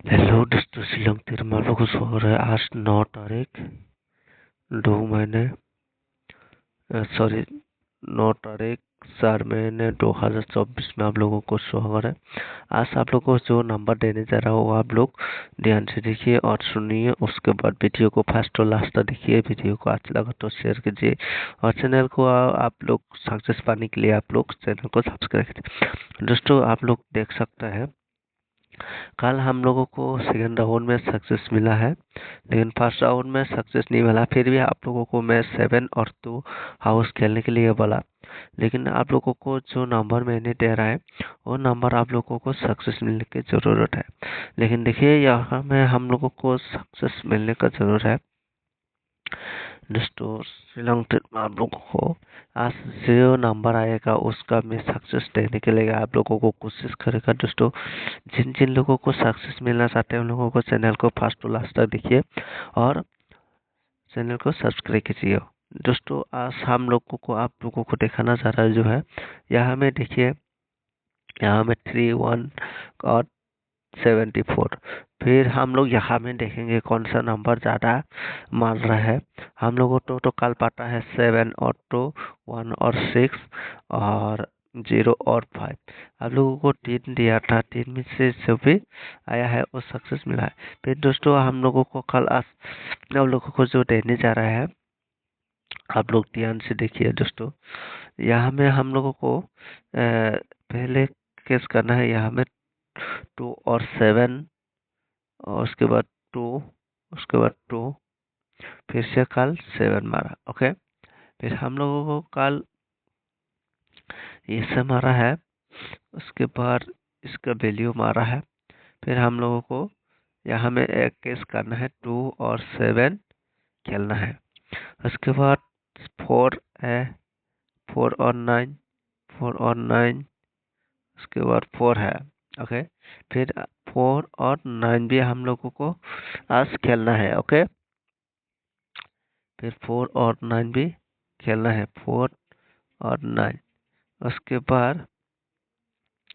Hello दोस्तों, शिलोंग तिरुमाला को शहर है। आज 9 तारीख 2 महीने सॉरी 9 तारीख 4 महीने 2024 में आप लोगों को शहर है। आज आप लोगों को जो नंबर देने जा रहा हूँ वो आप लोग ध्यान से देखिए और सुनिए। उसके बाद वीडियो को फर्स्ट और लास्ट तक देखिए। वीडियो को अच्छा लगा तो शेयर कीजिए और चैनल को आप लोग सक्सेस पाने के लिए आप लोग चैनल को सब्सक्राइब कीजिए। दोस्तों, आप लोग देख सकते हैं कल हम लोगों को सेकेंड राउंड में सक्सेस मिला है, लेकिन फर्स्ट राउंड में सक्सेस नहीं मिला। फिर भी आप लोगों को मैं 7 और 2 हाउस खेलने के लिए बोला, लेकिन आप लोगों को जो नंबर मैंने दे रहा है वो नंबर आप लोगों को सक्सेस मिलने की ज़रूरत है। लेकिन देखिए, यहाँ में हम लोगों को सक्सेस मिलने का ज़रूरत है। दोस्तों, श्रीलंका में आप लोगों को आज जो नंबर आएगा उसका मैं सक्सेस देने के लिए आप लोगों को कोशिश करेगा। दोस्तों, जिन जिन लोगों को सक्सेस मिलना चाहते हैं उन लोगों को चैनल को फर्स्ट टू लास्ट तक देखिए और चैनल को सब्सक्राइब कीजिए। दोस्तों, आज हम लोगों को आप लोगों को दिखाना चाह रहा है जो है, यहाँ में देखिए, यहाँ में 3 1 और 74। फिर हम लोग यहाँ में देखेंगे कौन सा नंबर ज़्यादा मार रहा है। हम लोगों को तो कल पता है 7 और 2, 1 और 6 और 0 और 5। आप लोगों को 3 दिया था, 3 में से जो भी आया है वो सक्सेस मिला है। फिर दोस्तों, हम लोगों को कल आप लोगों को जो देने जा रहा है आप लोग ध्यान से देखिए। दोस्तों, यहाँ में हम लोगों को पहले केस करना है। यहाँ में 2 और 7 और उसके बाद 2, उसके बाद 2, फिर से कल 7 मारा। ओके, फिर हम लोगों को कल ये से मारा है, उसके बाद इसका वैल्यू मारा है। फिर हम लोगों को यहाँ में एक केस करना है, 2 और 7 खेलना है। उसके बाद 4 है, 4 और 9, 4 और 9, उसके बाद 4 है। ओके, फिर 4 और 9 भी हम लोगों को आज खेलना है। ओके, फिर 4 और 9 भी खेलना है, 4 और 9। उसके बाद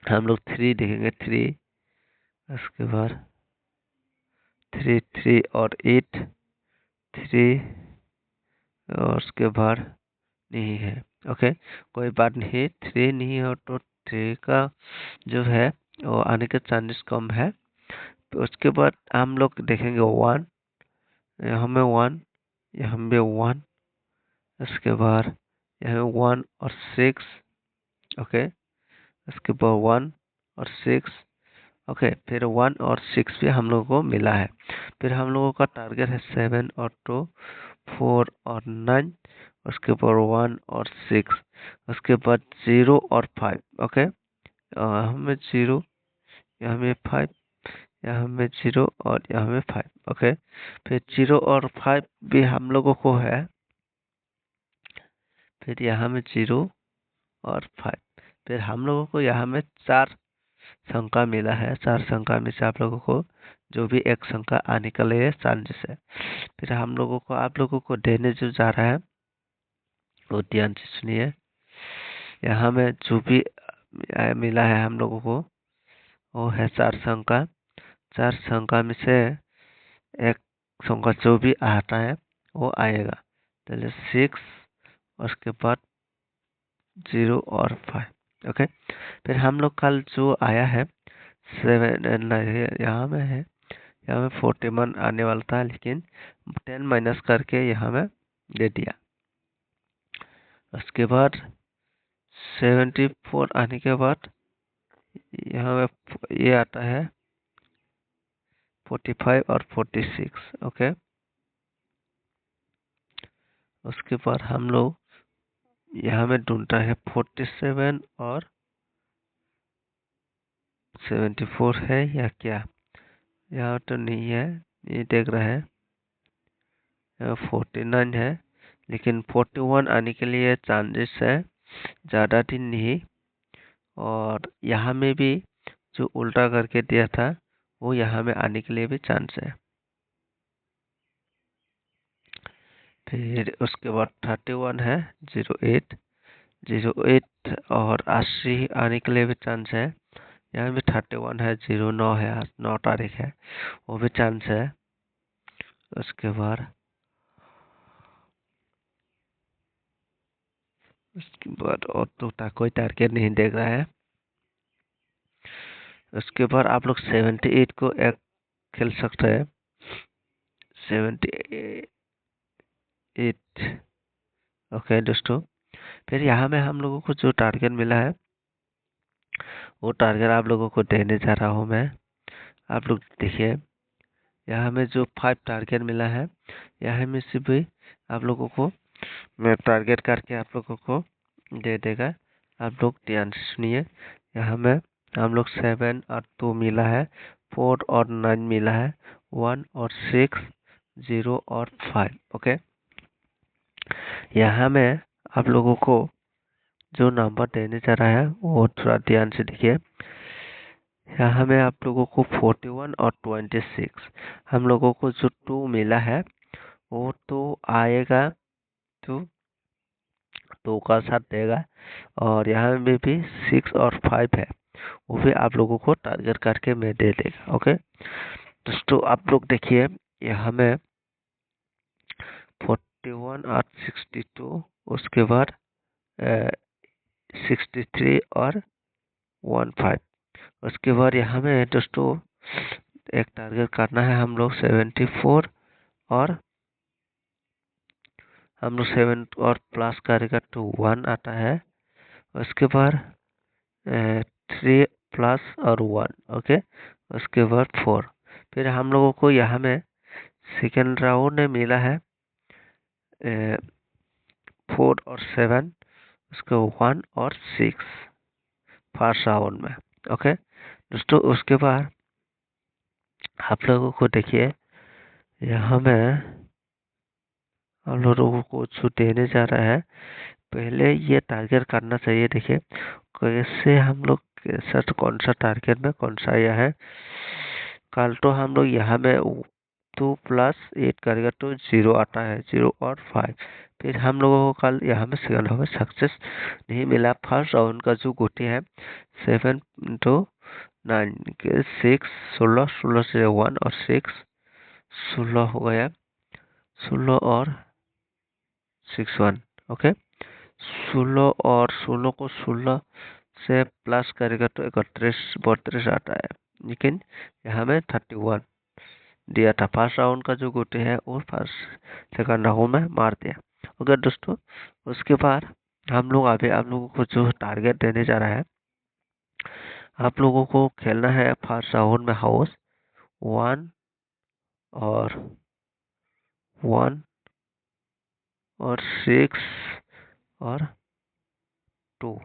हम लोग 3 देखेंगे, 3, उसके बाद 3 3 और 8, 3 और उसके बाद नहीं है। ओके, कोई बात नहीं, 3 नहीं हो तो 3 का जो है वो आने के चांसेस कम है। तो उसके बाद हम लोग देखेंगे 1, यहाँ में 1, यहाँ में 1, उसके बाद यहाँ 1 और 6। ओके, उसके बाद 1 और 6। ओके, फिर 1 और 6 भी हम लोगों को मिला है। फिर हम लोगों का टारगेट है 7 और 2, 4 और 9, उसके बाद 1 और 6, उसके बाद 0 और 5। ओके, हमें 0, यहाँ में 5, यहाँ में 0 और यहाँ में 5। ओके, फिर 0 और 5 भी हम लोगों को है। फिर यहाँ में 0 और 5। फिर हम लोगों को यहाँ में 4 संख्या मिला है। 4 संख्या में से आप लोगों को जो भी एक संख्या आने के लिए चांसेस है। फिर हम लोगों को आप लोगों को देने जो जा रहा है वो ध्यान से सुनिए। यहाँ में जो भी मिला है हम लोगों को वो है 4 संख्या। 4 संख्या में से एक संख्या जो भी आता है वो आएगा। पहले 6, उसके बाद 0 और 5। ओके, फिर हम लोग कल जो आया है 7 यहाँ में है, यहाँ में 41 आने वाला था, लेकिन 10 माइनस करके यहाँ में दे दिया। उसके बाद 74 आने के बाद यहाँ में ये आता है 45 और 46। ओके, उसके बाद हम लोग यहाँ में ढूंढता है 47 और 74 है या क्या। यहाँ तो नहीं है, ये देख रहा है। यहाँ 49 है, लेकिन 41 आने के लिए चांसेस है, ज़्यादा दिन नहीं। और यहाँ में भी जो उल्टा करके दिया था वो यहाँ में आने के लिए भी चांस है। फिर उसके बाद 31 है, 08 और 80 आने के लिए भी चांस है। यहाँ भी 31 है, 09 है, 9 तारीख है, वो भी चांस है। उसके बाद और तो कोई टारगेट नहीं देख रहा है। उसके बाद आप लोग 78 को एक खेल सकते हैं। 78 ओके दोस्तों, फिर यहाँ में हम लोगों को जो टारगेट मिला है वो टारगेट आप लोगों को देने जा रहा हूँ मैं। आप लोग देखिए, यहाँ में जो 5 टारगेट मिला है, यहाँ में से भी आप लोगों को मैं टारगेट करके आप लोगों को दे देगा। आप लोग ध्यान से सुनिए। यहाँ में हम लोग 7 और 2 मिला है, 4 और 9 मिला है, 1 और 6, 0 और 5। ओके, यहाँ में आप लोगों को जो नंबर देने जा रहा है वो थोड़ा ध्यान से देखिए। यहाँ में आप लोगों को 41 और 26, हम लोगों को जो 2 मिला है वो तो आएगा, तो 2 का साथ देगा। और यहाँ में भी 6 और 5 है, वो भी आप लोगों को टारगेट करके मैं दे देगा। ओके दोस्तों, आप लोग देखिए, यहाँ में 41 और 62, उसके बाद 63 और 15। उसके बाद यहाँ में दोस्तों एक टारगेट करना है हम लोग 74, और हम लोग 7 और प्लस करेगा तो 1 आता है। उसके बाद 3 प्लस और 1। ओके, उसके बाद 4। फिर हम लोगों को यहाँ में सेकेंड राउंड में मिला है 4 और 7, उसके 1 और 6 फर्स्ट राउंड में। ओके दोस्तों, उसके बाद आप लोगों को देखिए, यहाँ में हम लोगों को जो देने जा रहा है, पहले ये टारगेट करना चाहिए। देखिए कैसे हम लोग कैसा, कौन सा टारगेट में कौन सा आया है। कल तो हम लोग यहाँ में 2 प्लस 8 करेगा तो 0 आता है, 0 और 5। फिर हम लोगों को कल यहाँ में सेकंड राउंड में सक्सेस नहीं मिला। फर्स्ट राउंड का जो गोटी है 7 इंटू 9 के 6, 16, 16 से 1 और 6, 16 हो गया, 16 और 6 1। ओके, 16 और 16 को 16 से प्लस करेगा तो 31 32 आता है, लेकिन यहाँ में 31 दिया था। फर्स्ट राउंड का जो गोटे है वो फर्स्ट सेकंड राउंड में मार दिया। ओके दोस्तों, उसके बाद हम लोग अभी आप लोगों को जो टारगेट देने जा रहा है, आप लोगों को खेलना है फर्स्ट राउंड में हाउस 1 और 1 और 6 और 2।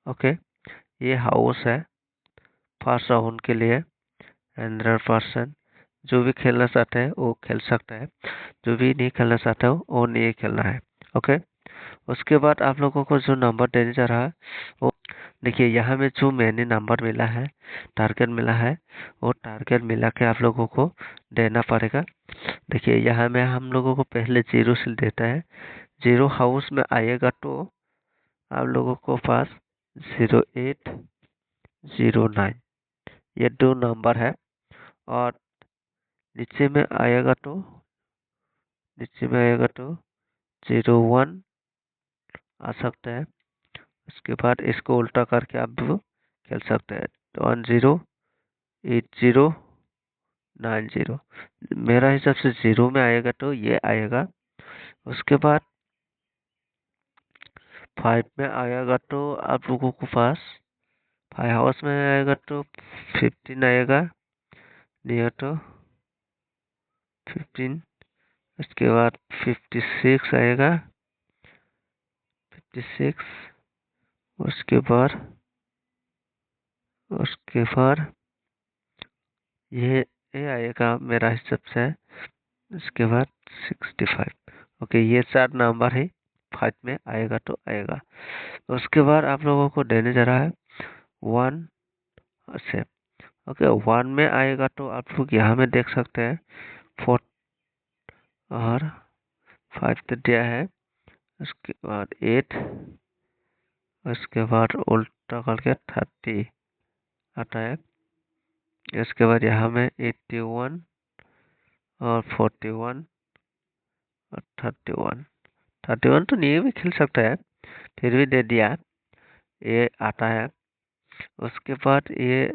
ओके, ये हाउस है फर्स्ट राउंड के लिए। 100% जो भी खेलना चाहते हैं वो खेल सकता है, जो भी नहीं खेलना चाहता हो वो नहीं खेलना है। ओके, उसके बाद आप लोगों को जो नंबर देने जा रहा है वो देखिए, यहाँ में जो मैंने नंबर मिला है, टारगेट मिला है, वो टारगेट मिला के आप लोगों को देना पड़ेगा। देखिए यहाँ में हम लोगों को पहले 0 से देता है। 0 हाउस में आएगा तो आप लोगों को पास 08, 09 ये 2 नंबर है। और नीचे में आएगा तो 01 आ सकता है। उसके बाद इसको उल्टा करके आप भी खेल सकते हैं, 108090। मेरा हिसाब से 0 में आएगा तो ये आएगा। उसके बाद 5 में आएगा तो आप लोगों को पास 5 हाउस में आएगा तो 15 आएगा, नियर तो 15। उसके बाद 56 आएगा, 56। उसके बाद ये आएगा मेरा हिसाब से। उसके बाद 65। ओके, ये 4 नंबर है, 5 में आएगा तो आएगा। उसके बाद आप लोगों को देने जा रहा है 1 से। ओके, 1 में आएगा तो आप लोग यहाँ में देख सकते हैं 4 और 5 तो दिया है। उसके बाद 8, उसके बाद उल्टा करके 30 आता है। इसके बाद यहाँ में 81 और 41 और 31 तो नहीं भी खेल सकता है, फिर भी दे दिया, ये आता है। उसके बाद ये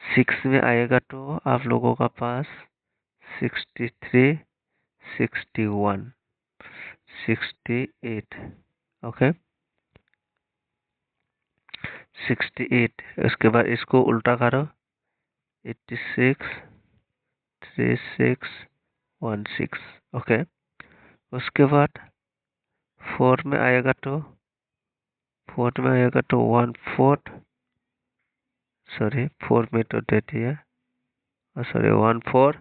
6 में आएगा तो आप लोगों का पास 63, 61, 68, ओके 68। उसके बाद इसको उल्टा करो, 86, 36, 16, ओके। उसके बाद 4 में आएगा तो 14, सॉरी 4 में तो दे दिया, सॉरी 14,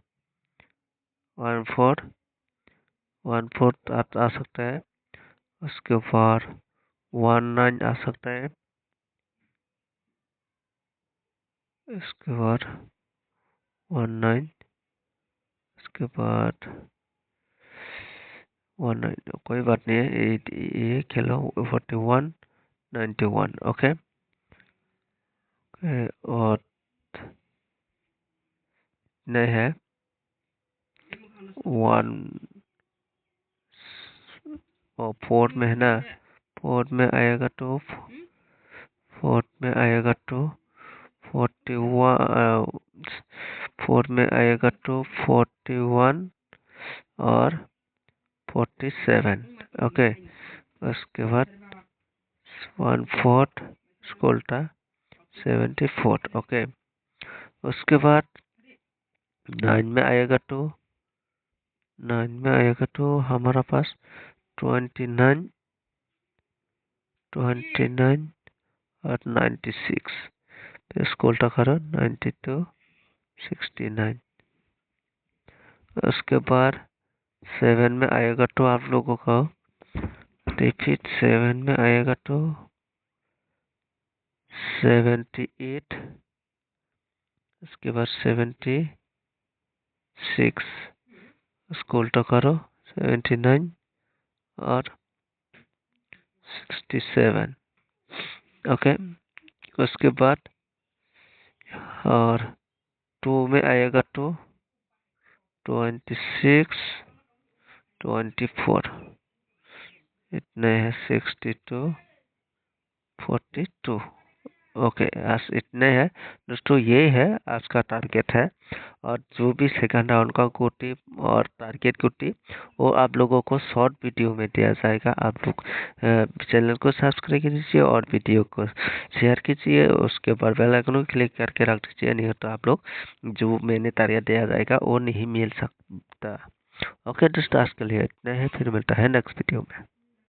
14 आ सकता है। उसके बाद 19 आ सकता है। इसके बाद 19, उसके बाद 19, कोई बात नहीं है, ये खेलो 41, 91, ओके। और नहीं है 1 और 4 में है ना, 4 में आएगा तो 41, 4 में आएगा तो 41 और 47, ओके। उसके बाद 14 इसको उल्टा 74, ओके। उसके बाद 9 में आएगा तो हमारा पास 29, 29 और 96, इसको उल्टा करो 92, 69। उसके बाद 7 में आएगा तो आप लोगों का रिपीट, 7 में आएगा तो 78, उसके बाद 76, उसको उल्टा करो 79 और 67, ओके। उसके बाद और 2 में आएगा तो 26, 24, इतने है 62, 42, ओके। आज इतने हैं दोस्तों, ये है आज का टारगेट है। और जो भी सेकंड राउंड का गोटी और टारगेट गोटी वो आप लोगों को शॉर्ट वीडियो में दिया जाएगा। आप लोग चैनल को सब्सक्राइब कीजिए और वीडियो को शेयर कीजिए, उसके बाद बेल आइकन को क्लिक करके रख दीजिए, नहीं तो आप लोग जो मैंने टारगेट दिया जाएगा वो नहीं मिल सकता। ओके दोस्तों, आज के लिए इतना है, फिर मिलता है नेक्स्ट वीडियो में।